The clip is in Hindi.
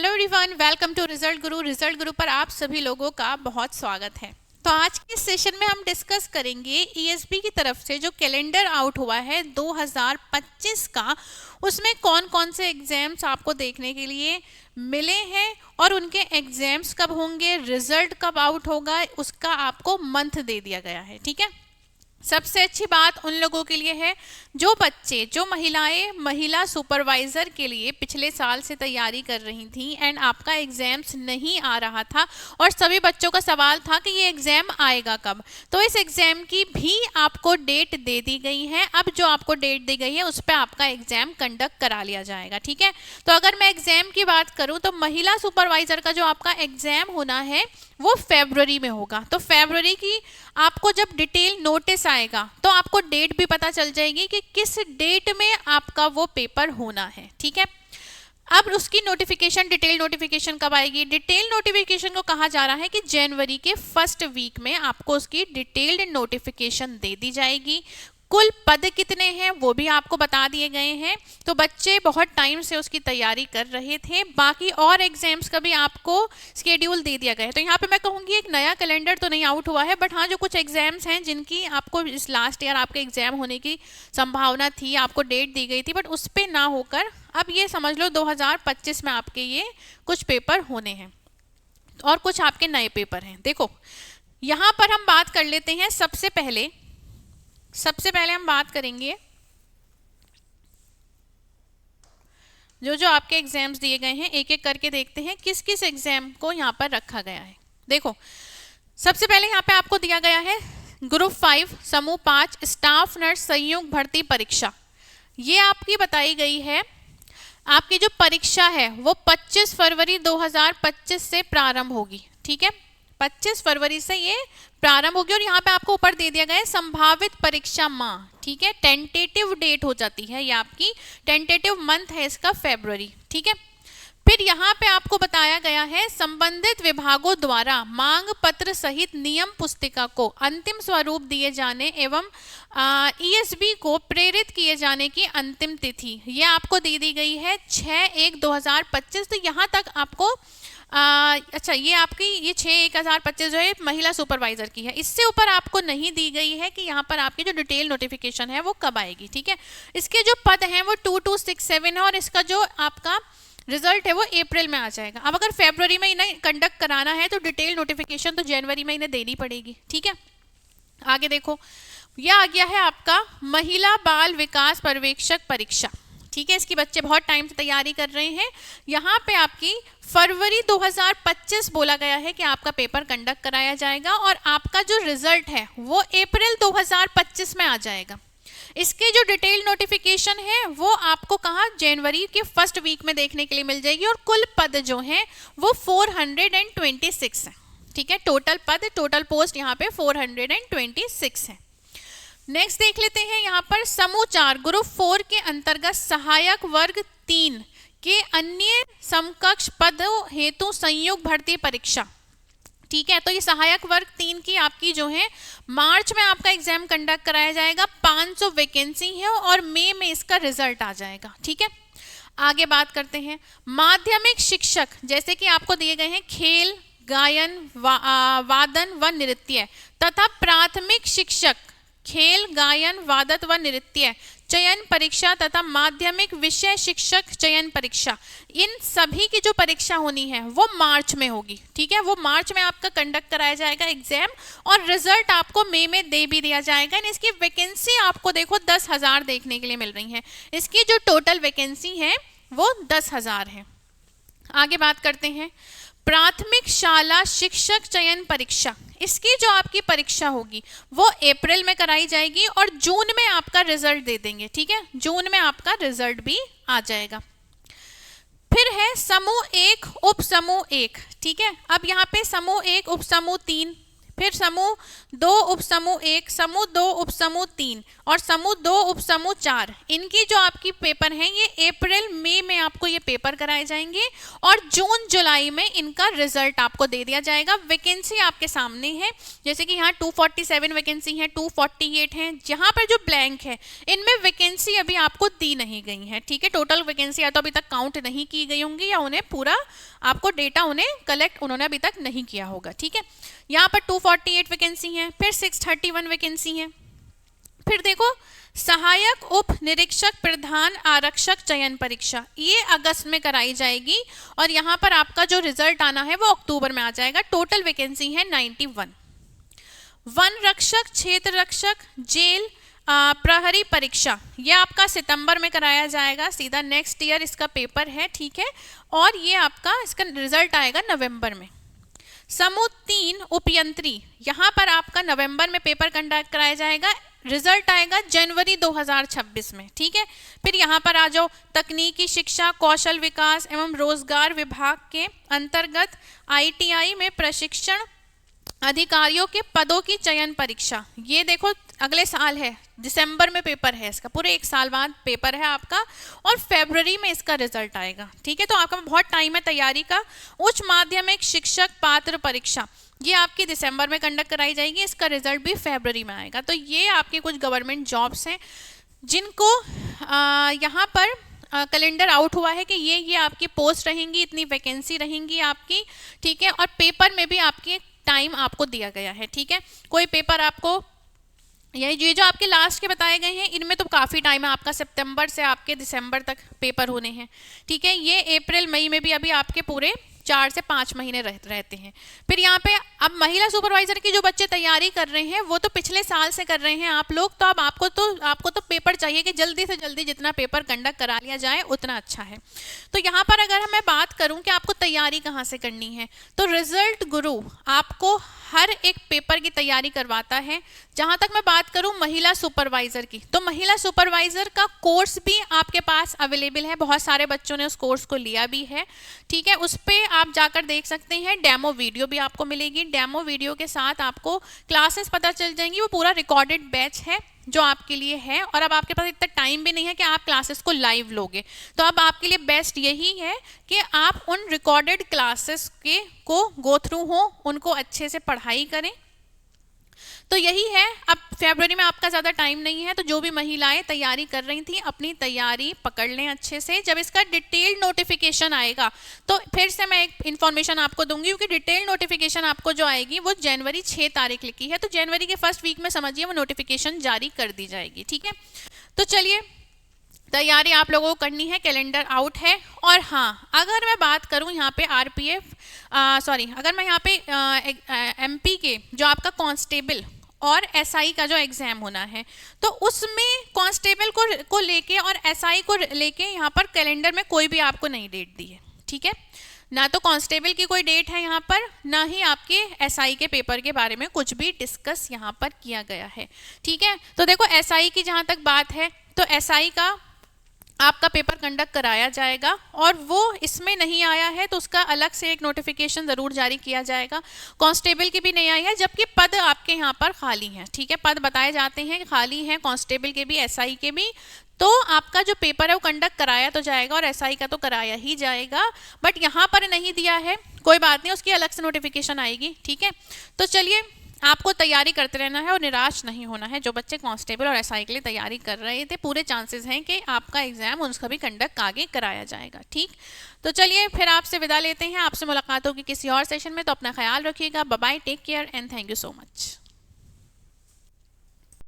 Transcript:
Hello everyone, welcome to result Guru पर आप सभी लोगों का बहुत स्वागत है। तो आज के सेशन में हम डिस्कस करेंगे ईएसबी की तरफ से जो कैलेंडर आउट हुआ है 2025 का, उसमें कौन कौन से एग्जाम्स आपको देखने के लिए मिले हैं और उनके एग्जाम्स कब होंगे, रिजल्ट कब आउट होगा, उसका आपको मंथ दे दिया गया है। ठीक है, सबसे अच्छी बात उन लोगों के लिए है जो बच्चे, जो महिलाएं महिला सुपरवाइजर के लिए पिछले साल से तैयारी कर रही थी एंड आपका एग्जाम्स नहीं आ रहा था और सभी बच्चों का सवाल था कि ये एग्जाम आएगा कब। तो इस एग्जाम की भी आपको डेट दे दी गई है। अब जो आपको डेट दी गई है उस पर आपका एग्जाम कंडक्ट करा लिया जाएगा। ठीक है, तो अगर मैं एग्जाम की बात करूं तो महिला सुपरवाइजर का जो आपका एग्जाम होना है वो फरवरी में होगा। तो फरवरी की आपको जब डिटेल नोटिस आएगा तो आपको डेट भी पता चल जाएगी कि किस डेट में आपका वो पेपर होना है। ठीक है, अब उसकी नोटिफिकेशन, डिटेल नोटिफिकेशन कब आएगी? डिटेल नोटिफिकेशन को कहा जा रहा है कि जनवरी के फर्स्ट वीक में आपको उसकी डिटेल्ड नोटिफिकेशन दे दी जाएगी। कुल पद कितने हैं वो भी आपको बता दिए गए हैं। तो बच्चे बहुत टाइम से उसकी तैयारी कर रहे थे। बाकी और एग्जाम्स का भी आपको स्केड्यूल दे दिया गया है। तो यहाँ पे मैं कहूँगी एक नया कैलेंडर तो नहीं आउट हुआ है, बट हाँ जो कुछ एग्जाम्स हैं जिनकी आपको इस लास्ट ईयर आपके एग्जाम होने की संभावना थी, आपको डेट दी गई थी, बट उस पर ना होकर अब ये समझ लो 2025 में आपके ये कुछ पेपर होने हैं और कुछ आपके नए पेपर हैं। देखो यहाँ पर हम बात कर लेते हैं। सबसे पहले हम बात करेंगे जो जो आपके एग्जाम्स दिए गए हैं, एक एक करके देखते हैं किस किस एग्जाम को यहाँ पर रखा गया है। देखो सबसे पहले यहाँ पे आपको दिया गया है ग्रुप 5 समूह 5 स्टाफ नर्स संयुक्त भर्ती परीक्षा। ये आपकी बताई गई है। आपकी जो परीक्षा है वो 25 फरवरी 2025 से प्रारंभ होगी। ठीक है, 25 फरवरी से ये प्रारंभ होगी और यहाँ पे आपको ऊपर दे दिया गया है संभावित परीक्षा माह। ठीक है, टेंटेटिव डेट हो जाती है, ये आपकी टेंटेटिव मंथ है इसका फरवरी। ठीक है, फिर यहाँ पे आपको बताया गया है संबंधित विभागों द्वारा मांग पत्र सहित नियम पुस्तिका को अंतिम स्वरूप दिए जाने एवं ईएसबी को प्रेरित किए जाने की अंतिम तिथि ये आपको दे दी गई है 6/1/2025। तो यहाँ तक आपको अच्छा ये आपकी ये 6/1/2025 जो है महिला सुपरवाइजर की है। इससे ऊपर आपको नहीं दी गई है कि यहाँ पर आपकी जो डिटेल नोटिफिकेशन है वो कब आएगी। ठीक है, इसके जो पद हैं वो 2267 है और इसका जो आपका रिजल्ट है वो अप्रैल में आ जाएगा। अब अगर फरवरी में इन्हें कंडक्ट कराना है तो डिटेल नोटिफिकेशन तो जनवरी में इन्हें देनी पड़ेगी। ठीक है, आगे देखो यह आ गया है आपका महिला बाल विकास पर्यवेक्षक परीक्षा। ठीक है, इसकी बच्चे बहुत टाइम से तैयारी कर रहे हैं। यहाँ पे आपकी फरवरी 2025 बोला गया है कि आपका पेपर कंडक्ट कराया जाएगा और आपका जो रिजल्ट है वो अप्रैल 2025 में आ जाएगा। इसके जो डिटेल नोटिफिकेशन है वो आपको कहाँ जनवरी के फर्स्ट वीक में देखने के लिए मिल जाएगी और कुल पद जो हैं वो 426 है। ठीक है, टोटल पद, टोटल पोस्ट यहाँ पे 426 है। नेक्स्ट देख लेते हैं यहाँ पर समूह 4 ग्रुप 4 के अंतर्गत सहायक वर्ग 3 के अन्य समकक्ष पदों हेतु संयुक्त भर्ती परीक्षा। ठीक है, तो ये सहायक वर्ग 3 की आपकी जो है मार्च में आपका एग्जाम कंडक्ट कराया जाएगा। 500 वैकेंसी है और मई में इसका रिजल्ट आ जाएगा। ठीक है, आगे बात करते हैं माध्यमिक शिक्षक, जैसे कि आपको दिए गए हैं खेल, गायन, वादन व नृत्य तथा प्राथमिक शिक्षक खेल, गायन, वादन व नृत्य चयन परीक्षा तथा माध्यमिक विषय शिक्षक चयन परीक्षा, इन सभी की जो परीक्षा होनी है वो मार्च में होगी। ठीक है, वो मार्च में आपका कंडक्ट कराया जाएगा एग्जाम और रिजल्ट आपको मई में दे भी दिया जाएगा। इसकी वैकेंसी आपको देखो 10,000 देखने के लिए मिल रही है। इसकी जो टोटल वैकेंसी है वो 10,000 है। आगे बात करते हैं प्राथमिक शाला शिक्षक चयन परीक्षा। इसकी जो आपकी परीक्षा होगी वो अप्रैल में कराई जाएगी और जून में आपका रिजल्ट दे देंगे। ठीक है, जून में आपका रिजल्ट भी आ जाएगा। फिर है समूह 1 उप समूह 1। ठीक है, अब यहाँ पे समूह 1 उप समूह 3, फिर समूह 2 उपसमूह 1, समूह 2 उपसमूह 3 और समूह 2 उपसमूह 4, इनकी जो आपकी पेपर हैं ये अप्रैल मई में आपको ये पेपर कराए जाएंगे और जून जुलाई में इनका रिजल्ट आपको दे दिया जाएगा। वैकेंसी आपके सामने है, जैसे कि यहाँ 247 वैकेंसी है, 248 है, जहाँ पर जो ब्लैंक है इनमें वैकेंसी अभी आपको दी नहीं गई है, ठीक है। टोटल वैकेंसी या तो अभी तक काउंट नहीं की गई होंगी या उन्हें पूरा आपको डेटा उन्हें कलेक्ट उन्होंने अभी तक नहीं किया होगा, ठीक है। यहाँ पर 248 वैकेंसी है, फिर 631 वैकेंसी है। फिर देखो सहायक उप निरीक्षक प्रधान आरक्षक चयन परीक्षा, ये अगस्त में कराई जाएगी और यहाँ पर आपका जो रिजल्ट आना है वो अक्टूबर में आ जाएगा। टोटल वैकेंसी है 91। वन रक्षक, क्षेत्र रक्षक, जेल प्रहरी परीक्षा, ये आपका सितंबर में कराया जाएगा, सीधा नेक्स्ट ईयर इसका पेपर है, ठीक है। और ये आपका इसका रिजल्ट आएगा नवंबर में। समूह 3 उपयंत्री, यहाँ पर आपका नवंबर में पेपर कंडक्ट कराया जाएगा, रिजल्ट आएगा जनवरी 2026 में, ठीक है। फिर यहाँ पर आ जाओ तकनीकी शिक्षा कौशल विकास एवं रोजगार विभाग के अंतर्गत ITI में प्रशिक्षण अधिकारियों के पदों की चयन परीक्षा, ये देखो अगले साल है, दिसंबर में पेपर है इसका, पूरे 1 साल बाद पेपर है आपका और फरवरी में इसका रिजल्ट आएगा, ठीक है। तो आपका बहुत टाइम है तैयारी का। उच्च माध्यमिक शिक्षक पात्र परीक्षा, ये आपकी दिसंबर में कंडक्ट कराई जाएगी, इसका रिजल्ट भी फरवरी में आएगा। तो ये आपके कुछ गवर्नमेंट जॉब्स हैं जिनको यहाँ पर कैलेंडर आउट हुआ है कि ये आपकी पोस्ट रहेंगी, इतनी वैकेंसी रहेंगी आपकी, ठीक है। और पेपर में भी आपकी टाइम आपको दिया गया है, ठीक है। कोई पेपर आपको ये जो आपके लास्ट के बताए गए हैं इनमें तो काफ़ी टाइम है आपका, सितंबर से आपके दिसंबर तक पेपर होने हैं, ठीक है। ये अप्रैल मई में भी अभी आपके पूरे 4 से 5 महीने रहते हैं। फिर यहाँ पे अब महिला सुपरवाइजर की जो बच्चे तैयारी कर रहे हैं वो तो पिछले साल से कर रहे हैं आप लोग, तो अब आपको तो पेपर चाहिए कि जल्दी से जल्दी जितना पेपर कंडक्ट करा लिया जाए उतना अच्छा है। तो यहाँ पर अगर मैं बात करूँ कि आपको तैयारी कहाँ से करनी है, तो रिजल्ट गुरु आपको हर एक पेपर की तैयारी करवाता है। जहाँ तक मैं बात करूँ महिला सुपरवाइजर की, तो महिला सुपरवाइजर का कोर्स भी आपके पास अवेलेबल है, बहुत सारे बच्चों ने उस कोर्स को लिया भी है, ठीक है। उस पर आप जाकर देख सकते हैं, डेमो वीडियो भी आपको मिलेगी, डेमो वीडियो के साथ आपको क्लासेस पता चल जाएंगी, वो पूरा रिकॉर्डेड बैच है जो आपके लिए है। और अब आपके पास इतना टाइम भी नहीं है कि आप क्लासेस को लाइव लोगे, तो अब आपके लिए बेस्ट यही है कि आप उन रिकॉर्डेड क्लासेस को गो थ्रू हो, उनको अच्छे से पढ़ाई करें। तो यही है, अब फरवरी में आपका ज़्यादा टाइम नहीं है, तो जो भी महिलाएं तैयारी कर रही थी अपनी तैयारी पकड़ लें अच्छे से। जब इसका डिटेल्ड नोटिफिकेशन आएगा तो फिर से मैं एक इन्फॉर्मेशन आपको दूंगी, क्योंकि डिटेल्ड नोटिफिकेशन आपको जो आएगी वो जनवरी 6 तारीख लिखी है, तो जनवरी के फर्स्ट वीक में समझिए वो नोटिफिकेशन जारी कर दी जाएगी, ठीक है। तो चलिए तैयारी आप लोगों को करनी है, कैलेंडर आउट है। और हाँ, अगर मैं बात करूँ यहाँ पे अगर मैं यहाँ पे MP के जो आपका कांस्टेबल और SI का जो एग्जाम होना है, तो उसमें कांस्टेबल को लेके और SI को लेके यहाँ पर कैलेंडर में कोई भी आपको नई डेट दी है, ठीक है। ना तो कांस्टेबल की कोई डेट है यहाँ पर, ना ही आपके SI के पेपर के बारे में कुछ भी डिस्कस यहाँ पर किया गया है, ठीक है। तो देखो SI की जहाँ तक बात है, तो SI का आपका पेपर कंडक्ट कराया जाएगा और वो इसमें नहीं आया है तो उसका अलग से एक नोटिफिकेशन ज़रूर जारी किया जाएगा। कांस्टेबल की भी नहीं आई है, जबकि पद आपके यहाँ पर खाली हैं, ठीक है। पद बताए जाते हैं खाली हैं, कांस्टेबल के भी SI के भी। तो आपका जो पेपर है वो कंडक्ट कराया तो जाएगा और SI का तो कराया ही जाएगा, बट यहाँ पर नहीं दिया है, कोई बात नहीं, उसकी अलग से नोटिफिकेशन आएगी, ठीक है। तो चलिए आपको तैयारी करते रहना है और निराश नहीं होना है। जो बच्चे कांस्टेबल और SI के लिए तैयारी कर रहे थे, पूरे चांसेस हैं कि आपका एग्जाम उसका भी कंडक्ट आगे कराया जाएगा, ठीक। तो चलिए फिर आपसे विदा लेते हैं, आपसे मुलाकात होगी किसी और सेशन में, तो अपना ख्याल रखिएगा। Bye bye, take care and thank you so much.